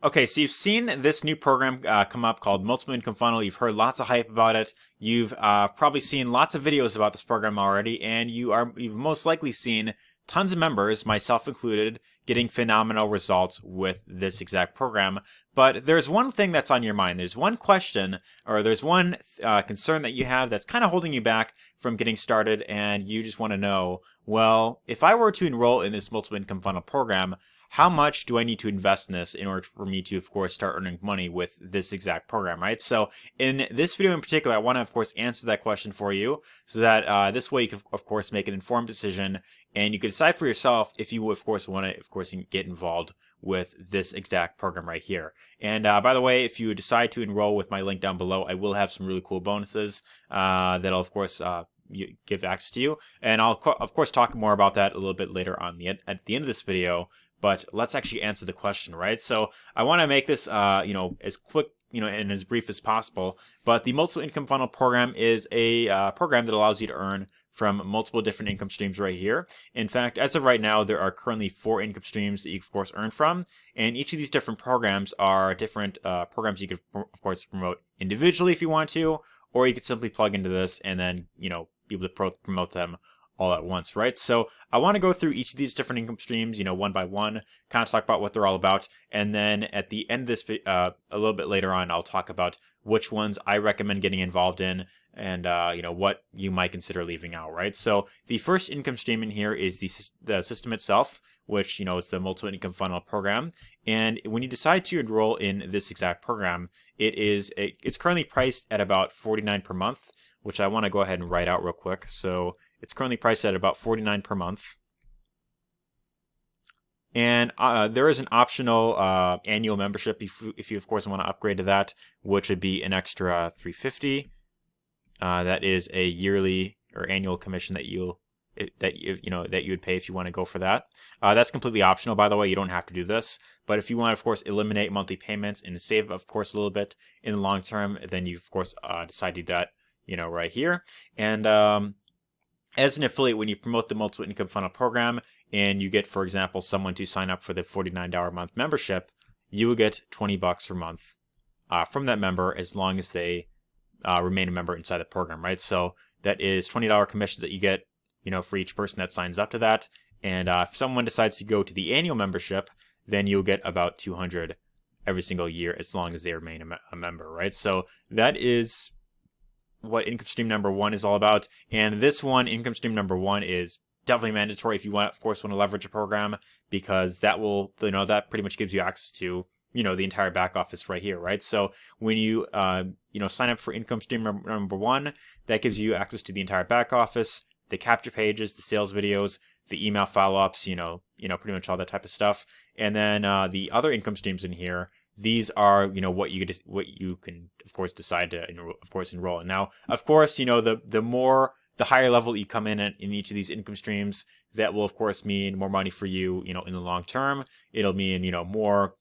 Okay, so you've seen this new program come up called Multiple Income Funnel. You've heard lots of hype about it. You've probably seen lots of videos about this program already, and you've most likely seen tons of members, myself included, getting phenomenal results with this exact program. But there's one thing that's on your mind. There's one question, or there's one concern that you have that's kind of holding you back from getting started, and you just want to know, well, if I were to enroll in this Multiple Income Funnel program, how much do I need to invest in this in order for me to, of course, start earning money with this exact program, right? So in this video in particular, I want to, of course, answer that question for you so that this way you can, of course, make an informed decision and you can decide for yourself if you, of course, want to, of course, get involved with this exact program right here. And by the way, if you decide to enroll with my link down below, I will have some really cool bonuses that'll, of course, give access to you. And I'll, of course, talk more about that a little bit later on at the end of this video. But let's actually answer the question, right? So I want to make this, as quick, and as brief as possible. But the Multiple Income Funnel program is a program that allows you to earn from multiple different income streams right here. In fact, as of right now, there are currently 4 income streams that you, of course, earn from. And each of these different programs are different programs you could, of course, promote individually if you want to, or you could simply plug into this and then, be able to promote them all at once, right? So I want to go through each of these different income streams, one by one, kind of talk about what they're all about. And then at the end of this, a little bit later on, I'll talk about which ones I recommend getting involved in and, what you might consider leaving out, right? So the first income stream in here is the system itself, which, is the Multiple Income Funnel program. And when you decide to enroll in this exact program, it's currently priced at about $49 per month, which I want to go ahead and write out real quick. So it's currently priced at about $49 per month. And there is an optional annual membership if you, of course, want to upgrade to that, which would be an extra $350. That is a yearly or annual commission that you would pay if you want to go for that. That's completely optional, by the way. You don't have to do this. But if you want to, of course, eliminate monthly payments and save, of course, a little bit in the long term, then you, of course, decide to do that, right here. And as an affiliate, when you promote the Multiple Income Funnel program and you get, for example, someone to sign up for the $49 a month membership, you will get $20 per month from that member as long as they remain a member inside the program, right? So that is $20 commissions that you get, for each person that signs up to that. And if someone decides to go to the annual membership, then you'll get about $200 every single year as long as they remain a member, right? So that is what income stream number 1 is all about. And this one, income stream number 1, is definitely mandatory if you want, of course, want to leverage a program, because that will, that pretty much gives you access to, the entire back office right here, right? So when you, sign up for income stream number 1, that gives you access to the entire back office, the capture pages, the sales videos, the email follow-ups, pretty much all that type of stuff. And then the other income streams in here, these are, what you can, of course, decide to, of course, enroll in. Now, of course, the higher level you come in each of these income streams, that will, of course, mean more money for you, in the long term. It'll mean, more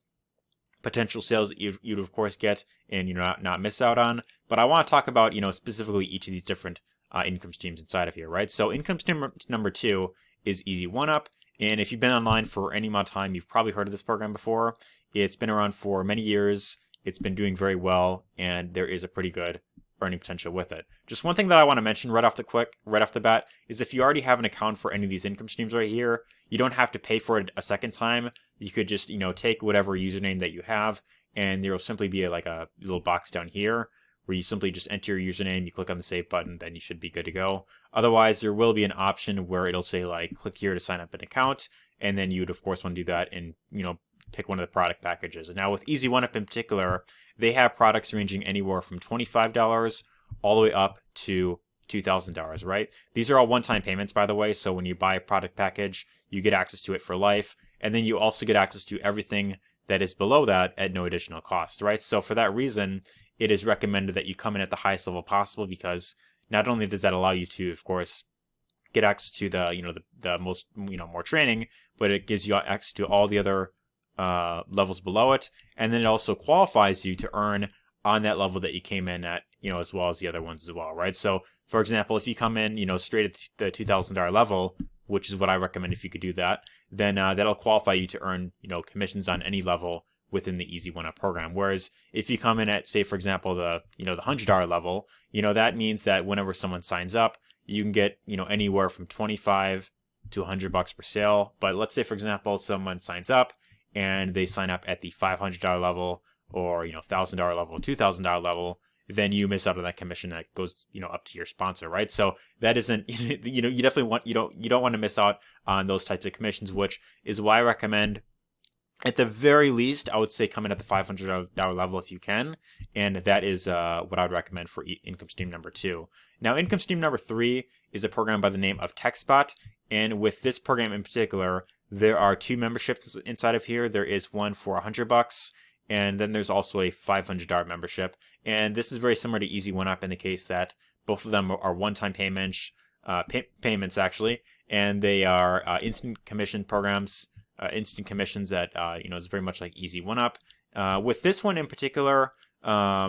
potential sales that you'd, of course, get and, not miss out on. But I want to talk about, specifically each of these different income streams inside of here, right? So income stream number 2 is Easy 1-Up. And if you've been online for any amount of time, you've probably heard of this program before. It's been around for many years. It's been doing very well, and there is a pretty good earning potential with it. Just one thing that I want to mention right off the bat, is if you already have an account for any of these income streams right here, you don't have to pay for it a second time. You could just, take whatever username that you have, and there will simply be like a little box down here where you simply just enter your username, you click on the save button, then you should be good to go. Otherwise, there will be an option where it'll say like, click here to sign up an account, and then you'd, of course, want to do that and, pick one of the product packages. And now with Easy 1-Up in particular, they have products ranging anywhere from $25 all the way up to $2,000, right? These are all one-time payments, by the way, so when you buy a product package, you get access to it for life, and then you also get access to everything that is below that at no additional cost, right? So for that reason, it is recommended that you come in at the highest level possible, because not only does that allow you to, of course, get access to the most, more training, but it gives you access to all the other levels below it, and then it also qualifies you to earn on that level that you came in at, as well as the other ones as well, right? So, for example, if you come in, straight at the $2,000 level, which is what I recommend if you could do that, then that'll qualify you to earn, commissions on any level within the Easy One Up program. Whereas if you come in at, say, for example, the $100 level, that means that whenever someone signs up, you can get anywhere from 25 to $100 per sale. But let's say, for example, someone signs up and they sign up at the $500 level, or $1,000 level, $2,000 level, then you miss out on that commission that goes up to your sponsor, right? So that isn't you definitely want you don't want to miss out on those types of commissions, which is why I recommend, at the very least, I would say come in at the $500 level if you can, and that is what I would recommend for income stream number 2. Now, income stream number 3 is a program by the name of TechSpot, and with this program in particular, there are 2 memberships inside of here. There is one for $100, and then there's also a $500 membership. And this is very similar to Easy One Up in the case that both of them are one-time payments, actually, and they are instant commission programs, instant commissions that is very much like Easy One Up. With this one in particular, I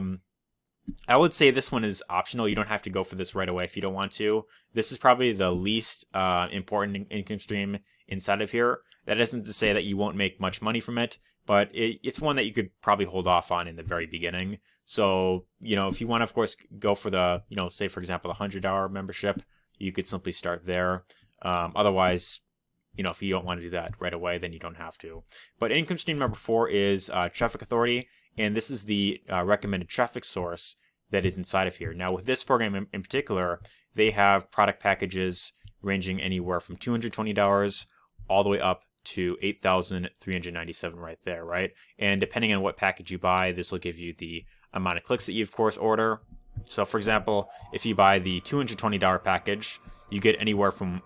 would say this one is optional. You don't have to go for this right away if you don't want to. This is probably the least important income stream inside of here. That isn't to say that you won't make much money from it, but it's one that you could probably hold off on in the very beginning. So, if you want to, of course, go for the, say, for example, the $100 membership, you could simply start there. Otherwise, if you don't want to do that right away, then you don't have to. But income stream number 4 is Traffic Authority, and this is the recommended traffic source that is inside of here. Now, with this program in particular, they have product packages ranging anywhere from $220 all the way up to $8,397 right there, right? And depending on what package you buy, this will give you the amount of clicks that you, of course, order. So, for example, if you buy the $220 package, you get anywhere from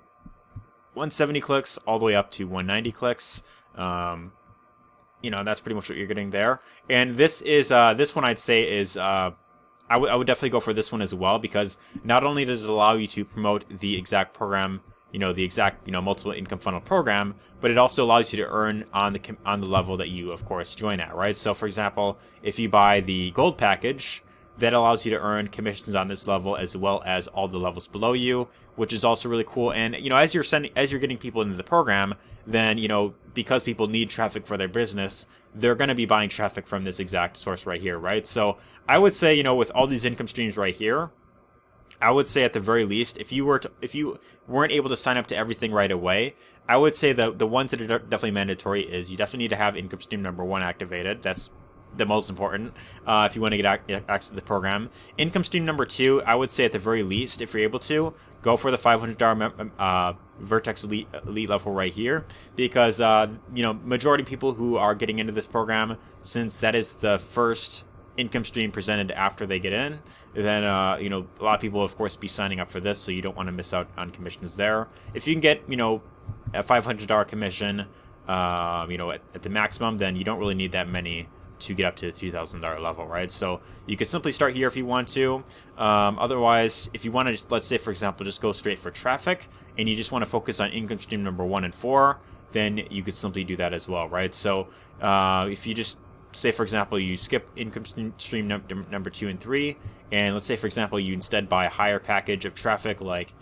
170 clicks all the way up to 190 clicks. That's pretty much what you're getting there. And this is this one I'd say is I would definitely go for this one as well, because not only does it allow you to promote the exact program, the exact multiple income funnel program, but it also allows you to earn on the level that you, of course, join at, right? So, for example, if you buy the gold package, that allows you to earn commissions on this level as well as all the levels below you, which is also really cool. And as you're getting people into the program, then because people need traffic for their business, they're going to be buying traffic from this exact source right here, right? So I would say with all these income streams right here, I would say at the very least, if you weren't able to sign up to everything right away, I would say the ones that are definitely mandatory is you definitely need to have income stream number 1 activated. That's the most important if you want to get access to the program. Income stream number 2, I would say at the very least, if you're able to, go for the $500 Vertex Elite level right here, because majority of people who are getting into this program, since that is the first income stream presented after they get in, then a lot of people, of course, be signing up for this, so you don't want to miss out on commissions there. If you can get a $500 commission at the maximum, then you don't really need that many to get up to the $2,000 level, right? So you could simply start here if you want to. Otherwise, if you want to, let's say, for example, just go straight for traffic, and you just want to focus on income stream number 1 and 4, then you could simply do that as well, right? So if you just say, for example, you skip income stream number 2 and 3, and let's say, for example, you instead buy a higher package of traffic like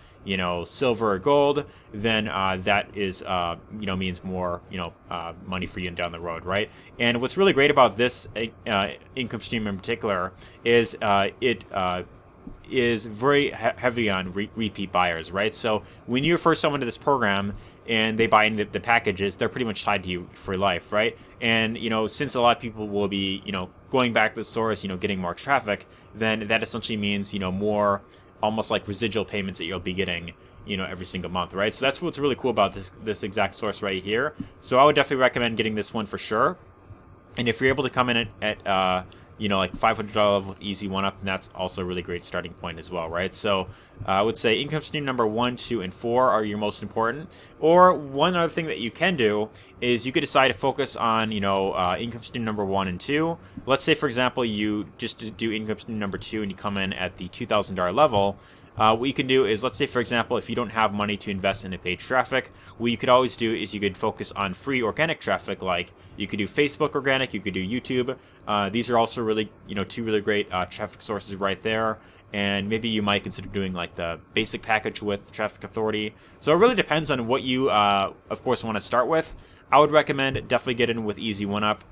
silver or gold, then that is means more money for you down the road, right? And what's really great about this income stream in particular is it is very heavy on repeat buyers, right? So when you refer someone to this program and they buy into the packages, they're pretty much tied to you for life, right? And since a lot of people will be going back to the source, getting more traffic, then that essentially means more almost like residual payments that you'll be getting every single month, right? So that's what's really cool about this exact source right here. So I would definitely recommend getting this one for sure. And if you're able to come in at like $500 level with Easy One Up, then that's also a really great starting point as well, right? So I would say income stream number 1, 2, and 4 are your most important. Or one other thing that you can do is you could decide to focus on income stream number 1 and 2. Let's say, for example, you just do income stream number 2 and you come in at the $2,000 level. What you can do is, let's say, for example, if you don't have money to invest into paid traffic, what you could always do is you could focus on free organic traffic. Like you could do Facebook organic, you could do YouTube. These are also really, 2 really great traffic sources right there. And maybe you might consider doing like the basic package with Traffic Authority. So it really depends on what you, of course, want to start with. I would recommend definitely get in with Easy One Up.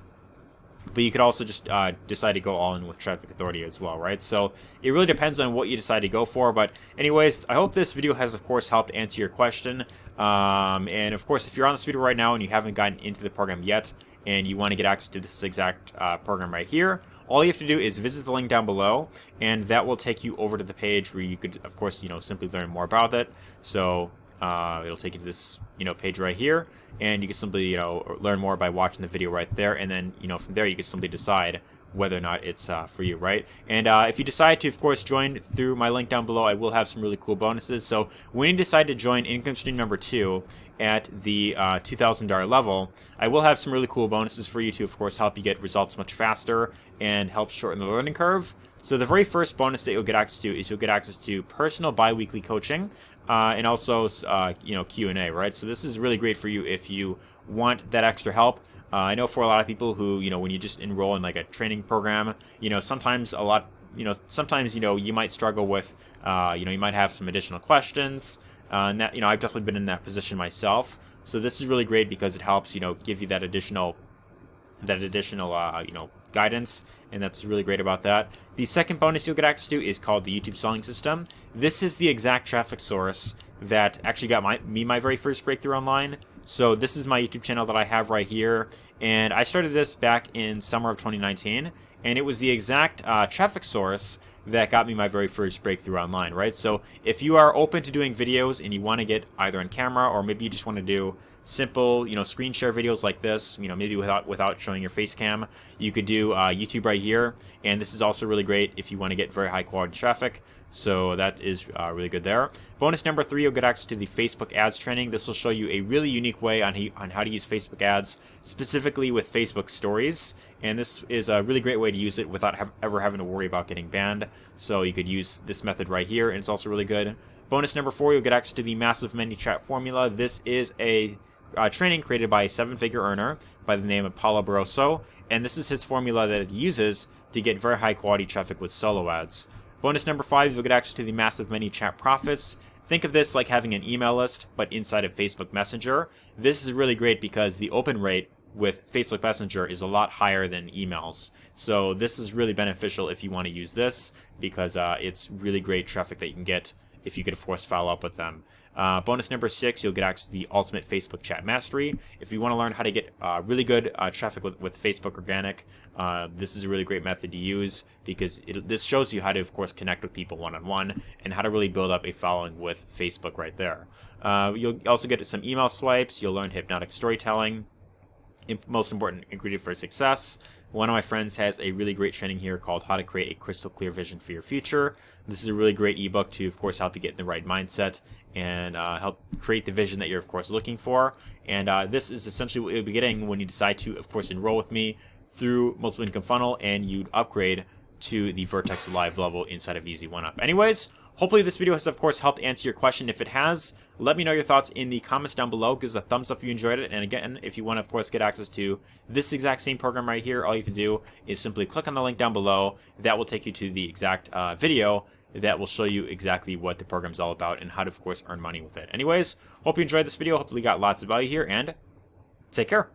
but you could also just decide to go all in with Traffic Authority as well, right? So it really depends on what you decide to go for. But anyways, I hope this video has, of course, helped answer your question. And of course, if you're on the speedrun right now and you haven't gotten into the program yet, and you want to get access to this exact program right here, all you have to do is visit the link down below, and that will take you over to the page where you could, of course, simply learn more about it. So it'll take you to this, page right here, and you can simply, learn more by watching the video right there, and then, from there you can simply decide whether or not it's for you, right? And if you decide to, of course, join through my link down below, I will have some really cool bonuses. So when you decide to join income stream number 2 at the $2,000 level, I will have some really cool bonuses for you to, of course, help you get results much faster and help shorten the learning curve. So the very first bonus that you'll get access to is you'll get access to personal bi-weekly coaching, and also Q&A, right? So this is really great for you if you want that extra help. I know for a lot of people who, when you just enroll in like a training program, sometimes you might struggle with, you might have some additional questions, and that, I've definitely been in that position myself. So this is really great because it helps, give you that additional guidance, and that's really great about that. The second bonus you'll get access to is called the YouTube selling system. This is the exact traffic source that actually got my very first breakthrough online. So this is my YouTube channel that I have right here, and I started this back in summer of 2019, and it was the exact traffic source that got me my very first breakthrough online, right? So if you are open to doing videos and you want to get either on camera, or maybe you just want to do simple, screen share videos like this, maybe without showing your face cam, you could do YouTube right here. And this is also really great if you want to get very high quality traffic. So that is really good there. Bonus number 3, you'll get access to the Facebook ads training. This will show you a really unique way on how to use Facebook ads, specifically with Facebook stories. And this is a really great way to use it without ever having to worry about getting banned. So you could use this method right here, and it's also really good. Bonus number 4, you'll get access to the massive menu chat formula. This is a training created by a 7-figure earner by the name of Paulo Barroso, and this is his formula that he uses to get very high quality traffic with solo ads. Bonus number 5, you'll get access to the massive many chat profits. Think of this like having an email list, but inside of Facebook Messenger. This is really great because the open rate with Facebook Messenger is a lot higher than emails. So this is really beneficial if you want to use this, because it's really great traffic that you can get if you could, of course, follow up with them. Bonus number 6, you'll get access to the Ultimate Facebook Chat Mastery. If you want to learn how to get really good traffic with Facebook Organic, this is a really great method to use, because this shows you how to, of course, connect with people one-on-one and how to really build up a following with Facebook right there. You'll also get some email swipes. You'll learn hypnotic storytelling, most important ingredient for success. One of my friends has a really great training here called How to Create a Crystal Clear Vision for Your Future. This is a really great ebook to, of course, help you get in the right mindset and help create the vision that you're, of course, looking for. And this is essentially what you'll be getting when you decide to, of course, enroll with me through Multiple Income Funnel, and you'd upgrade to the Vertex Live level inside of Easy 1UP. Anyways, hopefully this video has, of course, helped answer your question. If it has, let me know your thoughts in the comments down below. Give us a thumbs up if you enjoyed it. And again, if you want to, of course, get access to this exact same program right here, all you have to do is simply click on the link down below. That will take you to the exact video that will show you exactly what the program is all about and how to, of course, earn money with it. Anyways, hope you enjoyed this video. Hopefully you got lots of value here, and take care.